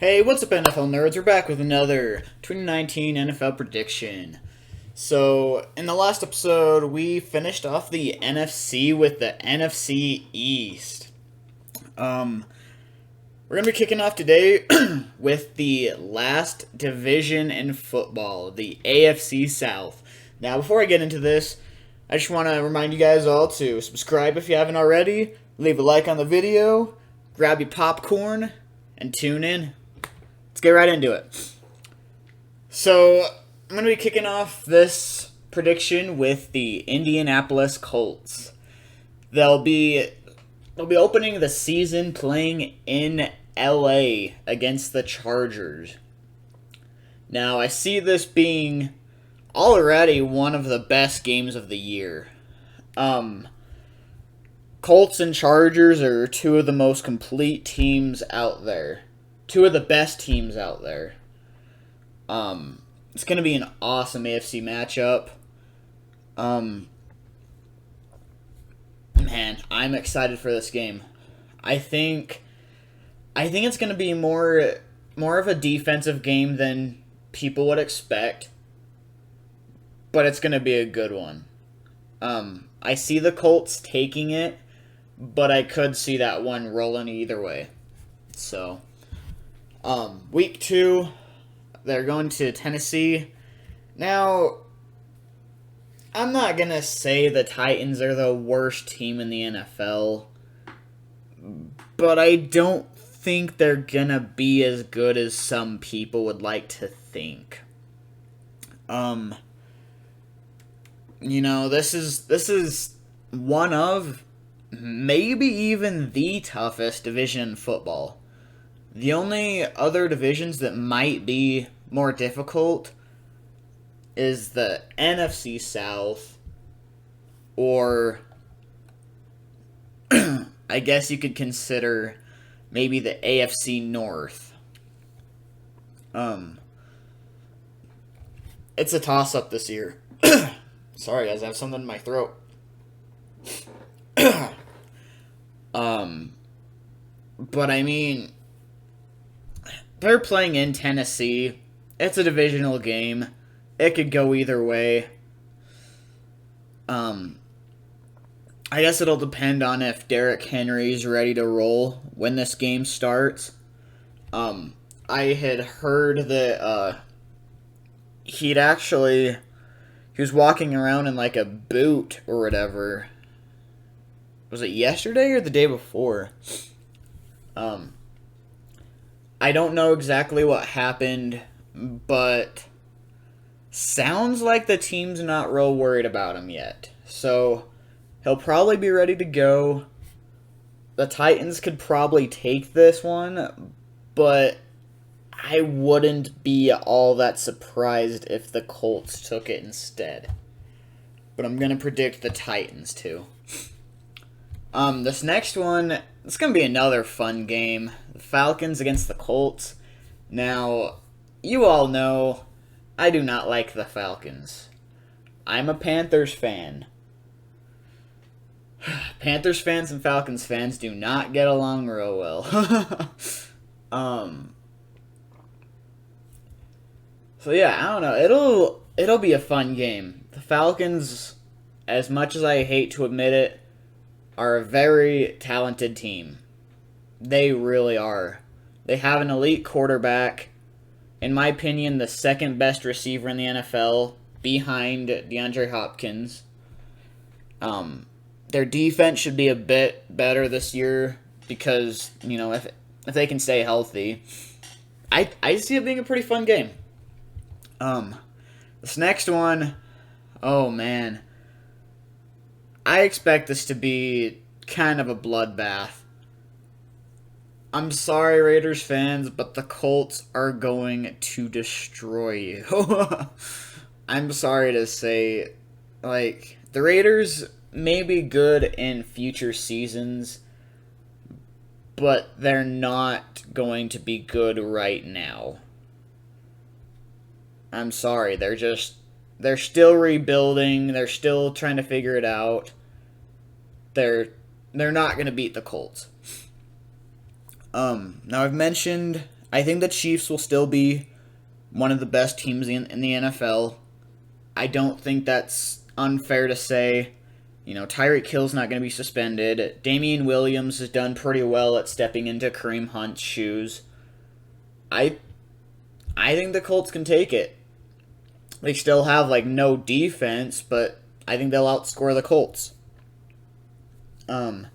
Hey, what's up, NFL nerds? We're back with another 2019 NFL prediction. So, in the last episode, we finished off the NFC with the NFC East. We're going to be kicking off today with the last division in football, the AFC South. Now, before I get into this, I just want to remind you guys all to subscribe if you haven't already, leave a like on the video, grab your popcorn, and tune in. Let's get right into it. So, I'm going to be kicking off this prediction with the Indianapolis Colts. They'll be opening the season playing in LA against the Chargers. Now, I see this being already one of the best games of the year. Colts and Chargers are two of the most complete teams out there. Two of the best teams out there. It's going to be an awesome AFC matchup. Man, I'm excited for this game. I think it's going to be more of a defensive game than people would expect, but it's going to be a good one. I see the Colts taking it, but I could see that one rolling either way. So, week 2, they're going to Tennessee. Now, I'm not going to say the Titans are the worst team in the NFL, but I don't think they're going to be as good as some people would like to think. This is one of, maybe even the toughest division in football. The only other divisions that might be more difficult is the NFC South, or I guess you could consider maybe the AFC North. It's a toss-up this year. Sorry, guys, I have something in my throat. But I mean, they're playing in Tennessee. It's a divisional game. It could go either way. I guess it'll depend on if Derrick Henry's ready to roll when this game starts. I had heard that he was walking around in like a boot or whatever. Was it yesterday or the day before? I don't know exactly what happened, but sounds like the team's not real worried about him yet. So he'll probably be ready to go. The Titans could probably take this one, but I wouldn't be all that surprised if the Colts took it instead. But I'm going to predict the Titans too. This next one, it's going to be another fun game. The Falcons against the Colts. Now, you all know I do not like the Falcons. I'm a Panthers fan. Panthers fans and Falcons fans do not get along real well. So yeah, I don't know. It'll be a fun game. The Falcons, as much as I hate to admit it, are a very talented team. They really are. They have an elite quarterback. In my opinion, the second best receiver in the NFL, behind DeAndre Hopkins. Their defense should be a bit better this year because, if they can stay healthy. I see it being a pretty fun game. This next one, oh man. I expect this to be kind of a bloodbath. I'm sorry, Raiders fans, but the Colts are going to destroy you. I'm sorry to say, the Raiders may be good in future seasons, but they're not going to be good right now. I'm sorry, they're still rebuilding. They're still trying to figure it out. They're not going to beat the Colts. Now I've mentioned I think the Chiefs will still be one of the best teams in the NFL. I don't think that's unfair to say. Tyreek Hill's not going to be suspended. Damian Williams has done pretty well at stepping into Kareem Hunt's shoes. I think the Colts can take it. They still have no defense, but I think they'll outscore the Colts. They'll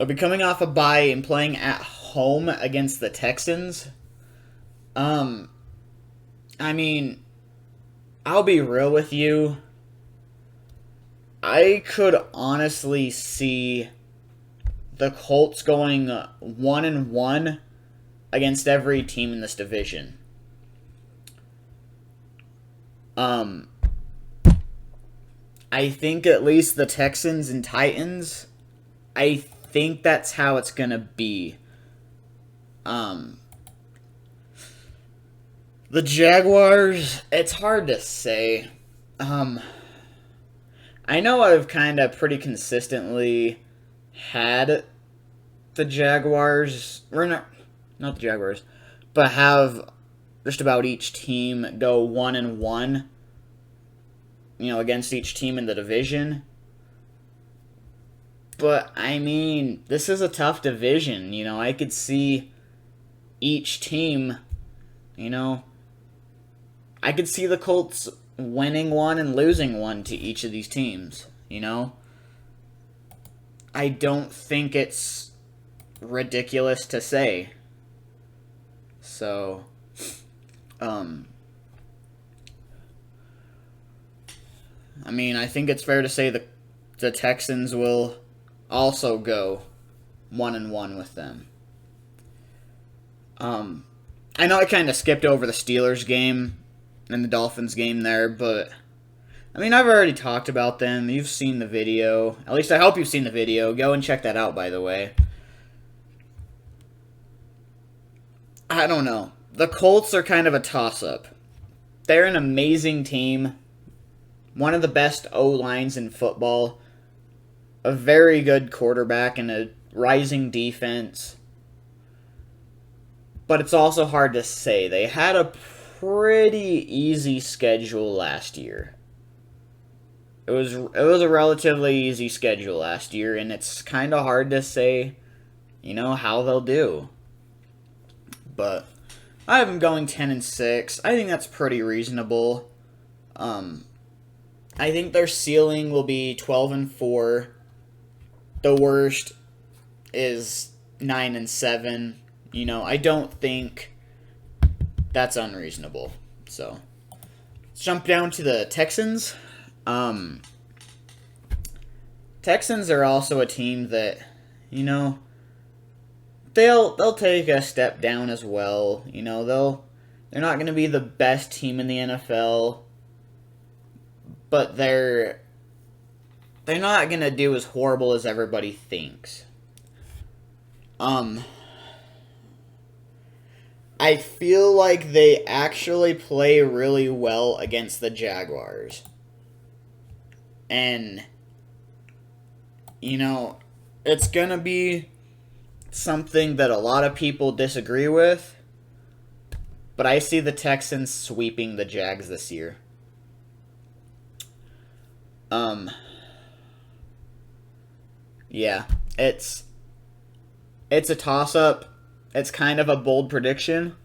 be coming off a bye and playing at home against the Texans. I mean, I'll be real with you. I could honestly see the Colts going 1-1 against every team in this division. I think at least the Texans and Titans, I think that's how it's going to be. The Jaguars, it's hard to say. I know I've kind of pretty consistently had the Jaguars, or not the Jaguars, but have just about each team go 1-1, against each team in the division. But, I mean, this is a tough division, I could see each team, I could see the Colts winning one and losing one to each of these teams, I don't think it's ridiculous to say. So, I mean, I think it's fair to say the Texans will also go 1-1 with them. I know I kind of skipped over the Steelers game and the Dolphins game there, but I mean, I've already talked about them. You've seen the video. At least I hope you've seen the video. Go and check that out, by the way. I don't know. The Colts are kind of a toss-up. They're an amazing team. One of the best O-lines in football. A very good quarterback and a rising defense. But it's also hard to say. They had a pretty easy schedule last year. It was a relatively easy schedule last year, and it's kind of hard to say, how they'll do. But I have them going 10-6. I think that's pretty reasonable. I think their ceiling will be 12-4. The worst is 9-7. I don't think that's unreasonable. So, let's jump down to the Texans. Texans are also a team that, they'll take a step down as well. They're not going to be the best team in the NFL, but they're not going to do as horrible as everybody thinks. I feel like they actually play really well against the Jaguars. And, it's going to be something that a lot of people disagree with, but I see the Texans sweeping the Jags this year. Yeah, it's a toss-up. It's kind of a bold prediction,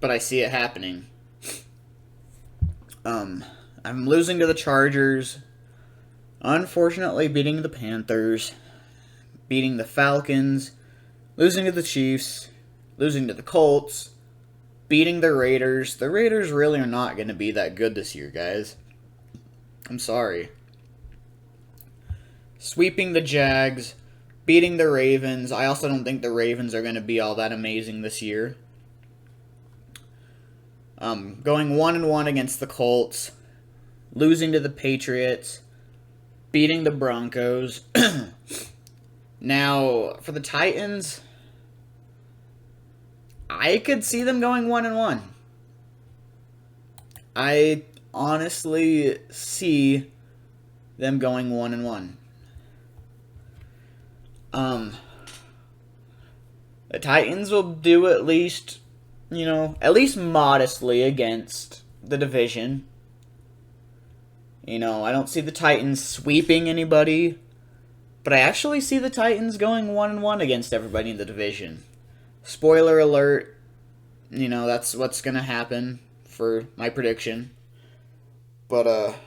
but I see it happening. I'm losing to the Chargers, unfortunately beating the Panthers, beating the Falcons, losing to the Chiefs, losing to the Colts, beating the Raiders. The Raiders really are not going to be that good this year, guys. I'm sorry. Sweeping the Jags, beating the Ravens. I also don't think the Ravens are going to be all that amazing this year. Going 1-1 against the Colts, losing to the Patriots, beating the Broncos. Now, for the Titans, I could see them going 1-1. I honestly see them going 1-1. The Titans will do at least, at least modestly against the division. I don't see the Titans sweeping anybody, but I actually see the Titans going 1-1 against everybody in the division. Spoiler alert, that's what's going to happen for my prediction. But,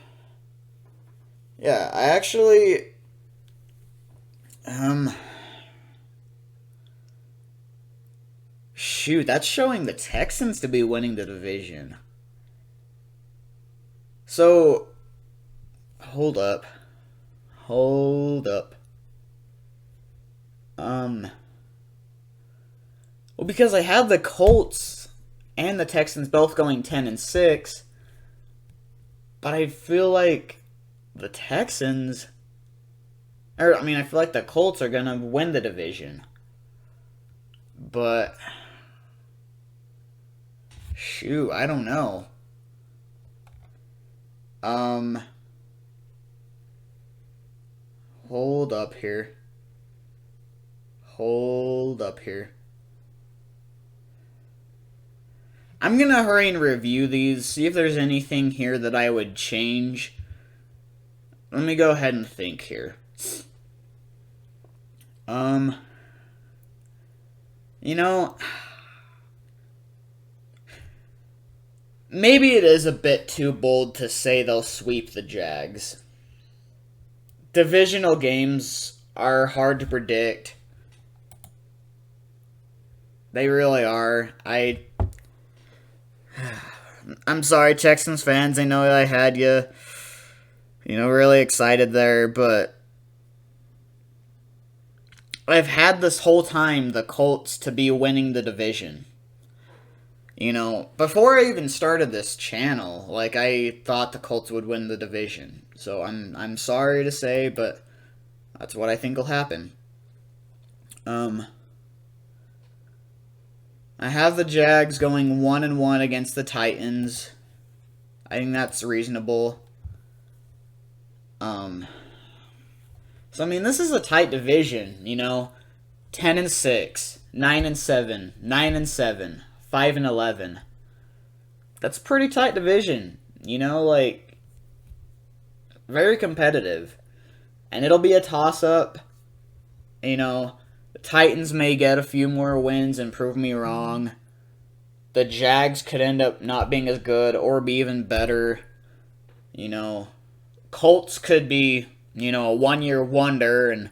yeah, I actually, shoot, that's showing the Texans to be winning the division. So, hold up. Well, because I have the Colts and the Texans both going 10-6, but I feel like the Texans, I feel like the Colts are gonna win the division, but shoot, I don't know. Hold up here. I'm going to hurry and review these, see if there's anything here that I would change. Let me go ahead and think here. Maybe it is a bit too bold to say they'll sweep the Jags. Divisional games are hard to predict. They really are. I'm sorry, Texans fans. I know I had you, really excited there, but I've had this whole time the Colts to be winning the division. Before I even started this channel, I thought the Colts would win the division. So I'm sorry to say, but that's what I think will happen. I have the Jags going 1-1 against the Titans. I think that's reasonable. So this is a tight division, 10-6, 9-7, 9-7, 5-11. That's a pretty tight division, very competitive. And it'll be a toss-up. The Titans may get a few more wins and prove me wrong. The Jags could end up not being as good or be even better. Colts could be, a one-year wonder and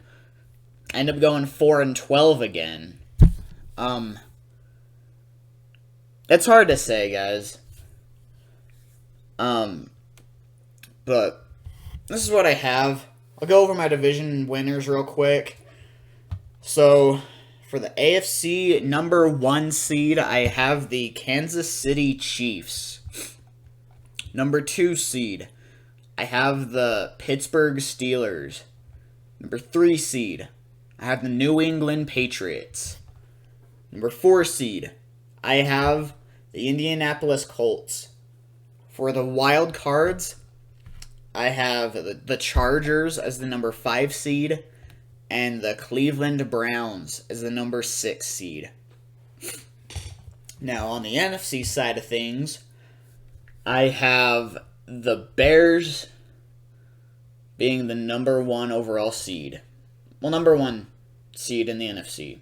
end up going 4-12 again. It's hard to say, guys. But this is what I have. I'll go over my division winners real quick. So, for the AFC number 1 seed, I have the Kansas City Chiefs. Number 2 seed, I have the Pittsburgh Steelers. Number 3 seed, I have the New England Patriots. Number 4 seed, I have the Indianapolis Colts. For the wild cards, I have the Chargers as the number 5 seed and the Cleveland Browns as the number 6 seed. Now, on the NFC side of things, I have the Bears being the number 1 overall seed. Well, number 1 seed in the NFC.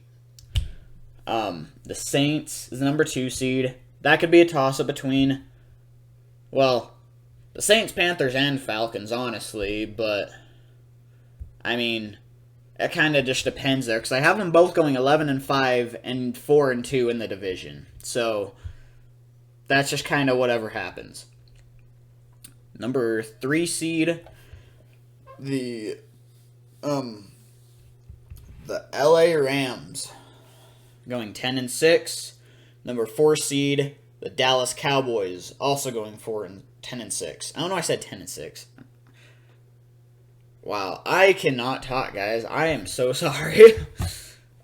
The Saints is the number 2 seed. That could be a toss-up between, the Saints, Panthers, and Falcons, honestly, but, it kind of just depends there, because I have them both going 11-5 and 4-2 in the division, so that's just kind of whatever happens. Number 3 seed, the LA Rams, going 10-6. Number 4 seed, the Dallas Cowboys, also going 10-6. I don't know why I said 10-6. Wow, I cannot talk, guys. I am so sorry.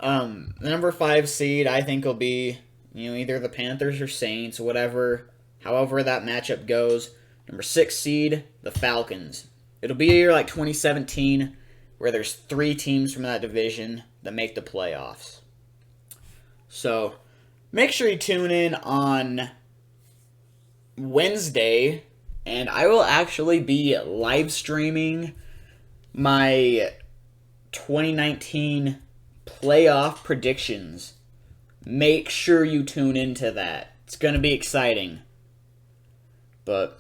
The number 5 seed, I think, will be, either the Panthers or Saints, however that matchup goes. Number 6 seed, the Falcons. It'll be a year like 2017, where there's 3 teams from that division that make the playoffs. So make sure you tune in on Wednesday, and I will actually be live streaming my 2019 playoff predictions. Make sure you tune into that. It's going to be exciting. But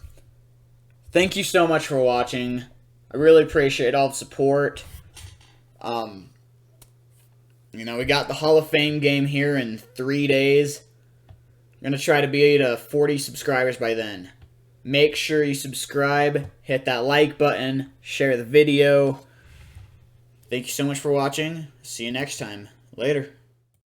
thank you so much for watching. I really appreciate all the support. We got the Hall of Fame game here in 3 days. I'm going to try to be to 40 subscribers by then. Make sure you subscribe, hit that like button, share the video. Thank you so much for watching. See you next time. Later.